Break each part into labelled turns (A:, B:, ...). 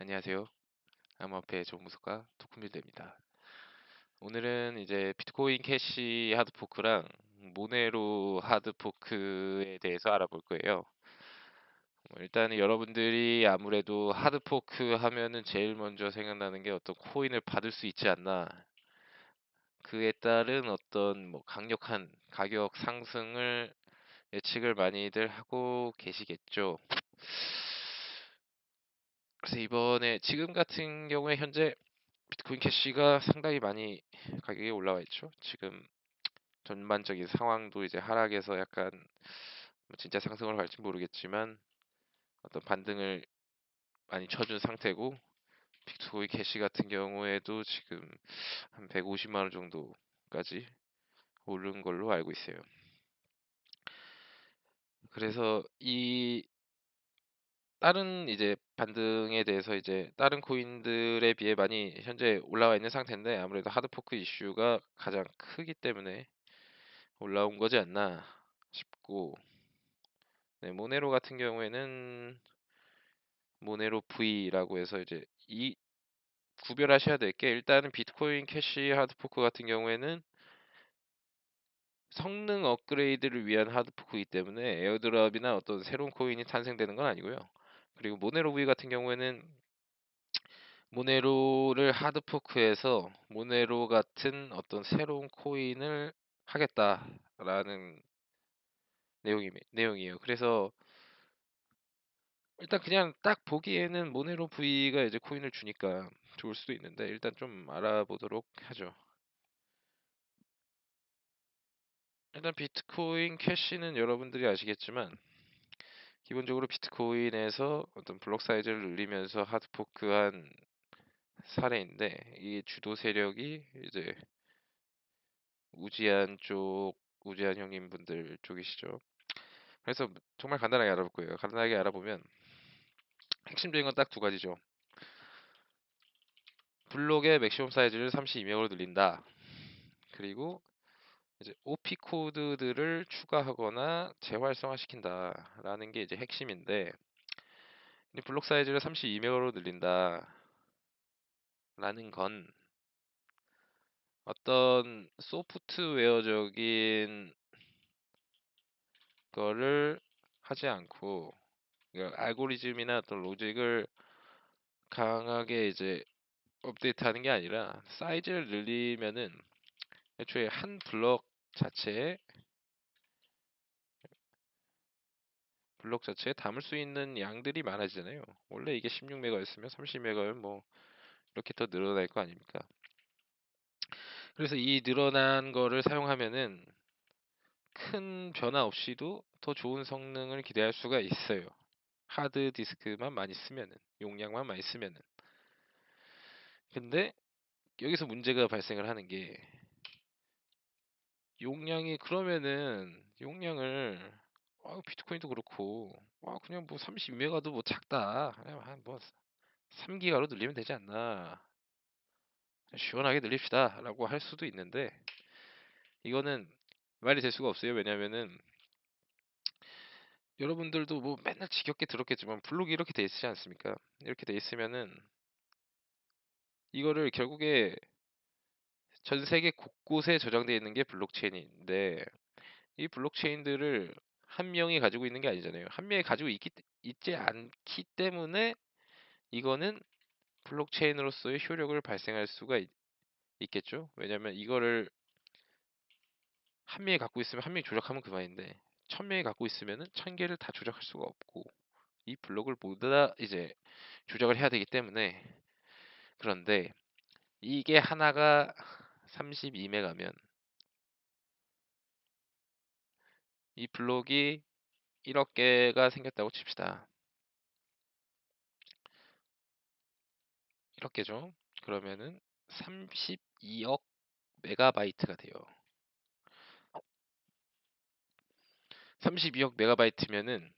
A: 안녕하세요. 암호화폐 정보석가 토큰빌드입니다. 오늘은 이제 비트코인 캐시 하드포크랑 모네로 하드포크에 대해서 알아볼 거예요. 일단은 여러분들이 아무래도 하드포크 하면은 제일 먼저 생각나는 게 어떤 코인을 받을 수 있지 않나. 그에 따른 어떤 뭐 강력한 가격 상승을 예측을 많이들 하고 계시겠죠. 그래서 이번에 지금 같은 경우에 현재 비트코인 캐시가 상당히 많이 가격이 올라와 있죠. 지금 전반적인 상황도 이제 하락에서 약간 뭐 진짜 상승을 갈지 모르겠지만 어떤 반등을 많이 쳐준 상태고, 비트코인 캐시 같은 경우에도 지금 한 150만 원 정도까지 오른 걸로 알고 있어요. 그래서 이 다른 이제 반등에 대해서 이제 다른 코인들에 비해 많이 현재 올라와 있는 상태인데, 아무래도 하드포크 이슈가 가장 크기 때문에 올라온 거지 않나 싶고, 네, 모네로 같은 경우에는 모네로 V라고 해서 이제 이 구별하셔야 될 게, 일단은 비트코인 캐시 하드포크 같은 경우에는 성능 업그레이드를 위한 하드포크이기 때문에 에어드랍이나 어떤 새로운 코인이 탄생되는 건 아니고요. 그리고 모네로 V 같은 경우에는 모네로를 하드포크해서 모네로 같은 어떤 새로운 코인을 하겠다라는 내용이에요. 그래서 일단 그냥 딱 보기에는 모네로 V가 이제 코인을 주니까 좋을 수도 있는데, 일단 좀 알아보도록 하죠. 일단 비트코인 캐시는 여러분들이 아시겠지만 기본적으로 비트코인에서 어떤 블록 사이즈를 늘리면서 하드포크한 사례인데, 이 주도 세력이 이제 우지한 형님분들 쪽이시죠. 그래서 정말 간단하게 알아볼 거예요. 간단하게 알아보면 핵심적인 건 딱 두 가지죠. 블록의 맥시멈 사이즈를 32명으로 늘린다. 그리고 이제 OP 코드들을 추가하거나 재활성화시킨다라는 게 이제 핵심인데, 이 블록 사이즈를 32명으로 늘린다라는 건 어떤 소프트웨어적인 거를 하지 않고, 그러니까 알고리즘이나 어떤 로직을 강하게 이제 업데이트하는 게 아니라, 사이즈를 늘리면은 애초에 한 블록 자체에 담을 수 있는 양들이 많아지잖아요. 원래 이게 16메가였으면 30메가면 뭐 이렇게 더 늘어날 거 아닙니까? 그래서 이 늘어난 거를 사용하면은 큰 변화 없이도 더 좋은 성능을 기대할 수가 있어요. 하드 디스크만 많이 쓰면은, 용량만 많이 쓰면은. 근데 여기서 문제가 발생을 하는 게, 용량이 그러면은 용량을 비트코인도 그렇고 그냥 뭐 32메가도 뭐 작다, 그냥 한뭐 3기가로 늘리면 되지 않나, 시원하게 늘립시다 라고 할 수도 있는데, 이거는 말이 될 수가 없어요. 왜냐면은 여러분들도 뭐 맨날 지겹게 들었겠지만 블록이 이렇게 돼 있지 않습니까? 이렇게 돼 있으면은 이거를 결국에 전 세계 곳곳에 저장되어 있는 게 블록체인인데, 이 블록체인들을 한 명이 가지고 있는 게 아니잖아요. 한 명이 가지고 있지 않기 때문에 이거는 블록체인으로서의 효력을 발생할 수가 있겠죠. 왜냐면 이거를 한 명이 갖고 있으면 한 명이 조작하면 그만인데, 1000명이 갖고 있으면은 1000개를 다 조작할 수가 없고, 이 블록을 모두 다 이제 조작을 해야 되기 때문에. 그런데 이게 하나가 32메가면 이 블록이 1억 개가 생겼다고 칩시다. 1억 개죠. 그러면은 32억 메가바이트가 돼요. 32억 메가바이트면은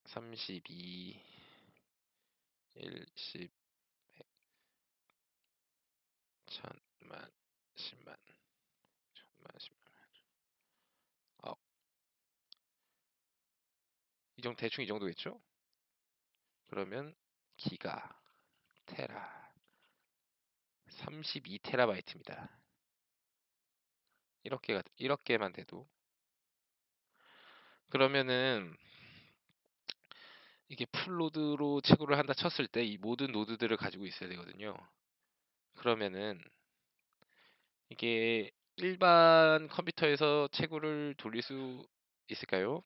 A: 32, 1, 10, 1000만, 10만, 1000만, 10만. 이 정도, 대충 이 정도겠죠? 그러면 기가, 테라, 32TB입니다. 이렇게만 돼도. 그러면은 이게 풀로드로 채굴을 한다 쳤을 때 이 모든 노드들을 가지고 있어야 되거든요. 그러면은 이게 일반 컴퓨터에서 채굴을 돌릴 수 있을까요?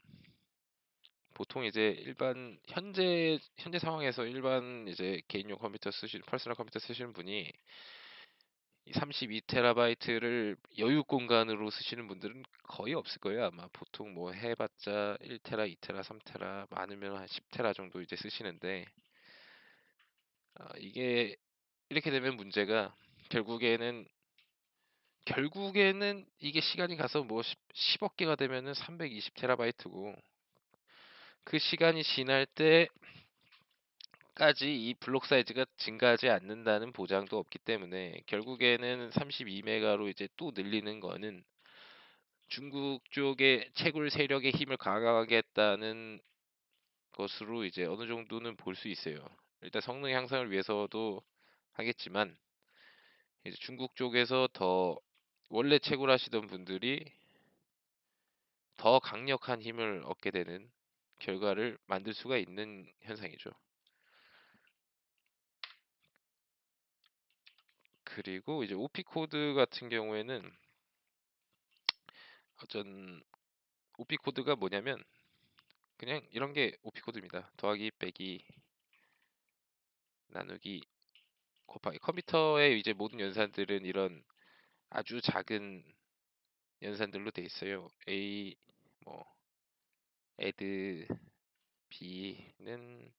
A: 보통 이제 일반 현재 상황에서 일반 이제 개인용 컴퓨터 쓰시는 퍼스널 컴퓨터 쓰시는 분이 이 32TB를 여유 공간으로 쓰시는 분들은 거의 없을 거예요. 아마 보통 뭐 해봤자 1TB, 2TB, 3TB 많으면 한 10TB 정도 이제 쓰시는데 이게 이렇게 되면 문제가 결국에는 이게 시간이 가서 뭐 10억 개가 되면은 320TB고 그 시간이 지날 때까지 이 블록 사이즈가 증가하지 않는다는 보장도 없기 때문에 결국에는 32메가로 이제 또 늘리는 거는 중국 쪽의 채굴 세력의 힘을 강화하겠다는 것으로 이제 어느 정도는 볼 수 있어요. 일단 성능 향상을 위해서도 하겠지만 이제 중국 쪽에서 더 원래 채굴하시던 분들이 더 강력한 힘을 얻게 되는 결과를 만들 수가 있는 현상이죠. 그리고 이제 OP 코드 같은 경우에는 어떤 OP 코드가 뭐냐면 그냥 이런 게 OP 코드입니다. 더하기, 빼기, 나누기, 곱하기. 컴퓨터의 이제 모든 연산들은 이런 아주 작은 연산들로 돼 있어요. A 뭐 add b는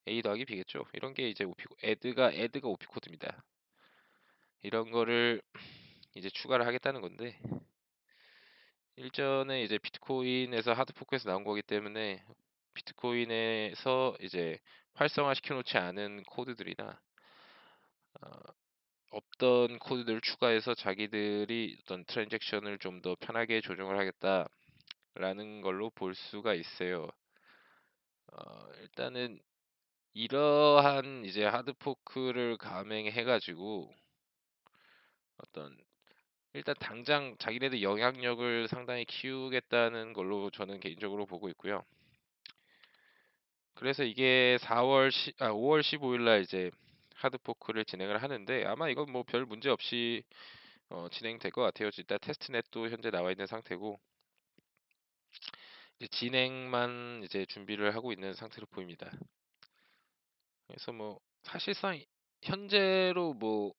A: a 더하기 b겠죠. 이런 게 이제 OP add가 OP 코드입니다. 이런 거를 이제 추가를 하겠다는 건데 일전에 이제 비트코인에서 하드포크에서 나온 거기 때문에 비트코인에서 이제 활성화 시켜놓지 않은 코드들이나 어, 없던 코드들을 추가해서 자기들이 어떤 트랜잭션을 좀 더 편하게 조정을 하겠다라는 걸로 볼 수가 있어요. 일단은 이러한 이제 하드포크를 감행해가지고 어떤 일단 당장 자기네들 영향력을 상당히 키우겠다는 걸로 저는 개인적으로 보고 있고요. 그래서 이게 5월 15일 날 이제 하드포크를 진행을 하는데 아마 이건 뭐 별 문제 없이 진행될 것 같아요. 일단 테스트넷도 현재 나와 있는 상태고 이제 진행만 이제 준비를 하고 있는 상태로 보입니다. 그래서 뭐 사실상 현재로 뭐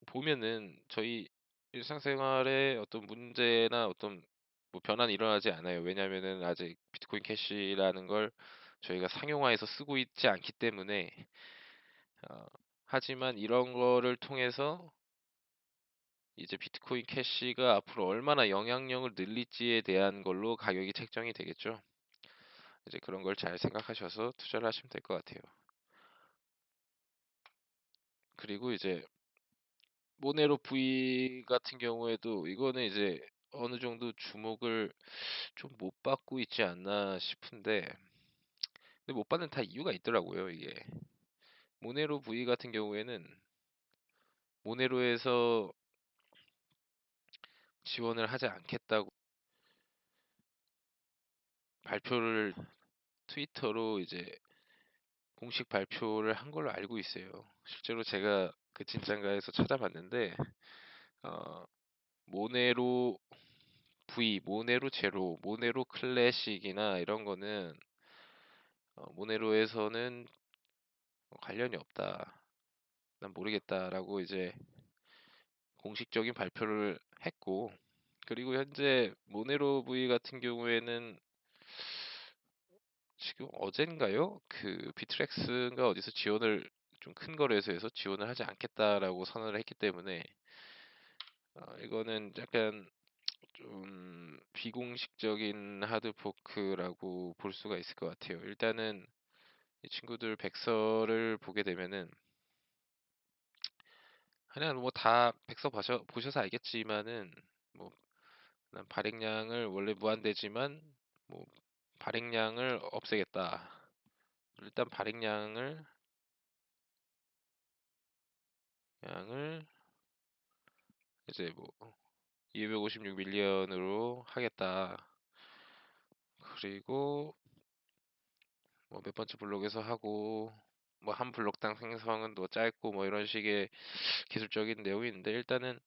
A: 보면은 저희 일상생활에 어떤 문제나 어떤 뭐 변화는 일어나지 않아요. 왜냐면은 아직 비트코인 캐시라는 걸 저희가 상용화해서 쓰고 있지 않기 때문에 어, 하지만 이런 거를 통해서 이제 비트코인 캐시가 앞으로 얼마나 영향력을 늘릴지에 대한 걸로 가격이 책정이 되겠죠. 이제 그런 걸 잘 생각하셔서 투자를 하시면 될 것 같아요. 그리고 이제 모네로 V 같은 경우에도 이거는 이제 어느 정도 주목을 좀 못 받고 있지 않나 싶은데 근데 못 받는 다 이유가 있더라고요. 이게 모네로 V 같은 경우에는 모네로에서 지원을 하지 않겠다고 발표를 트위터로 이제 공식 발표를 한 걸로 알고 있어요. 실제로 제가 그 진짠가에서 찾아봤는데 어, 모네로 V, 모네로 제로, 모네로 클래식이나 이런 거는 모네로에서는 관련이 없다. 난 모르겠다라고 이제 공식적인 발표를 했고 그리고 현재 모네로 V 같은 경우에는 지금 어젠가요? 그 비트렉스인가 어디서 지원을 좀 큰 거래소에서 지원을 하지 않겠다라고 선언을 했기 때문에 이거는 약간 좀 비공식적인 하드포크라고 볼 수가 있을 것 같아요. 일단은 이 친구들 백서를 보게 되면은 그냥 뭐 다 백서 보셔서 알겠지만은 뭐 발행량을 원래 무한대지만 뭐 발행량을 없애겠다라고 일단 양을 이제 뭐 256 밀리언으로 하겠다. 그리고 뭐 몇 번째 블록에서 하고 뭐 한 블록당 생성은 뭐 짧고 뭐 이런 식의 기술적인 내용이 있는데, 일단은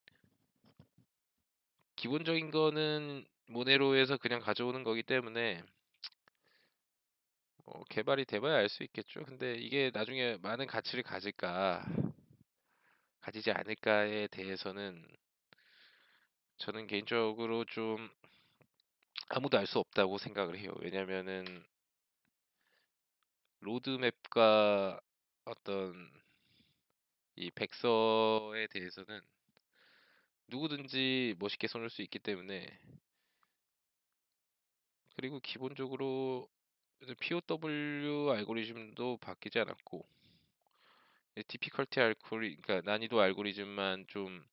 A: 기본적인 거는 모네로에서 그냥 가져오는 거기 때문에 개발이 돼봐야 알 수 있겠죠. 근데 이게 나중에 많은 가치를 가질까 가지지 않을까에 대해서는 저는 개인적으로 좀 아무도 알 수 없다고 생각을 해요. 왜냐면은 로드맵과 어떤 이 백서에 대해서는 누구든지 멋있게 써놓을 수 있기 때문에. 그리고 기본적으로 POW 알고리즘도 바뀌지 않았고, 디피컬티 알고리 그러니까 난이도 알고리즘만 좀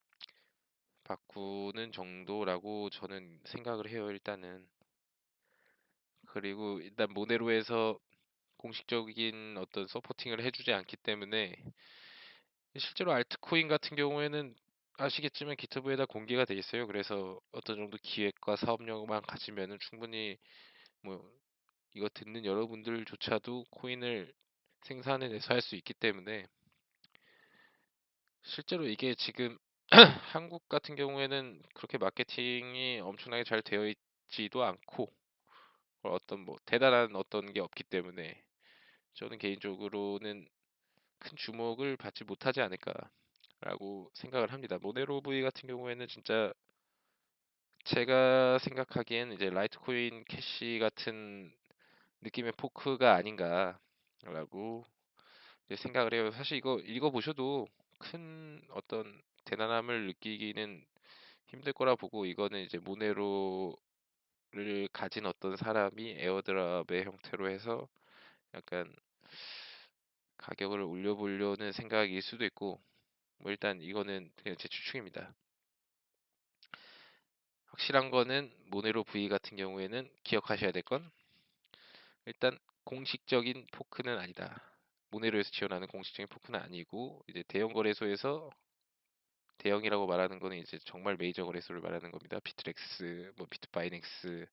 A: 바꾸는 정도라고 저는 생각을 해요, 일단은. 그리고 일단 모네로에서 공식적인 어떤 서포팅을 해주지 않기 때문에, 실제로 알트코인 같은 경우에는 아시겠지만 기터브에다 공개가 돼 있어요. 그래서 어떤 정도 기획과 사업력만 가지면은 충분히 뭐 이거 듣는 여러분들조차도 코인을 생산해내서 할 수 있기 때문에, 실제로 이게 지금 한국 같은 경우에는 그렇게 마케팅이 엄청나게 잘 되어 있지도 않고 어떤 뭐 대단한 어떤 게 없기 때문에 저는 개인적으로는 큰 주목을 받지 못하지 않을까라고 생각을 합니다. 모네로 V 같은 경우에는 진짜 제가 생각하기엔 이제 라이트코인 캐시 같은 느낌의 포크가 아닌가라고 이제 생각을 해요. 사실 이거 읽어보셔도 큰 어떤 대단함을 느끼기는 힘들 거라 보고, 이거는 이제 모네로를 가진 어떤 사람이 에어드랍의 형태로 해서 약간 가격을 올려보려는 생각일 수도 있고, 뭐 일단 이거는 그냥 제 추측입니다. 확실한 거는 모네로 V 같은 경우에는 기억하셔야 될 건, 일단 공식적인 포크는 아니다. 모네로에서 지원하는 공식적인 포크는 아니고, 이제 대형 거래소에서, 대형이라고 말하는 거는 이제 정말 메이저 거래소를 말하는 겁니다. 비트렉스, 뭐 비트바이넥스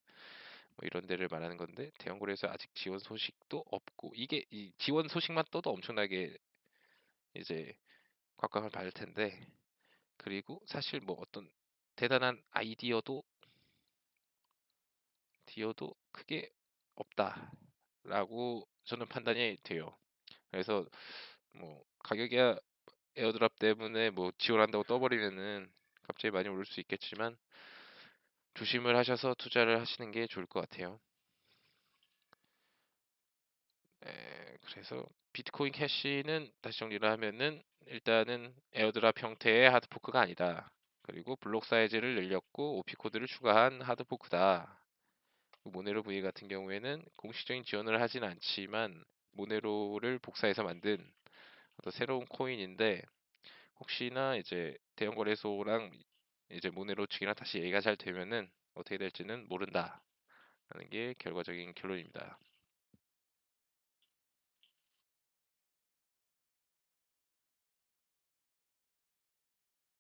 A: 뭐 이런 데를 말하는 건데, 대형 거래소 아직 지원 소식도 없고, 이게 이 지원 소식만 떠도 엄청나게 이제 곽광을 받을 텐데, 그리고 사실 뭐 어떤 대단한 아이디어도 크게 없다라고 저는 판단이 돼요. 그래서 뭐 가격이야 에어드랍 때문에 뭐 지원한다고 떠버리면은 갑자기 많이 오를 수 있겠지만, 조심을 하셔서 투자를 하시는 게 좋을 것 같아요. 그래서 비트코인 캐시는 다시 정리를 하면은, 일단은 에어드랍 형태의 하드포크가 아니다. 그리고 블록 사이즈를 늘렸고 OP 코드를 추가한 하드포크다. 모네로 V 같은 경우에는 공식적인 지원을 하진 않지만 모네로를 복사해서 만든 어떤 새로운 코인인데, 혹시나 이제 대형 거래소랑 이제 모네로 측이랑 다시 얘기가 잘 되면은 어떻게 될지는 모른다라는 게 결과적인 결론입니다.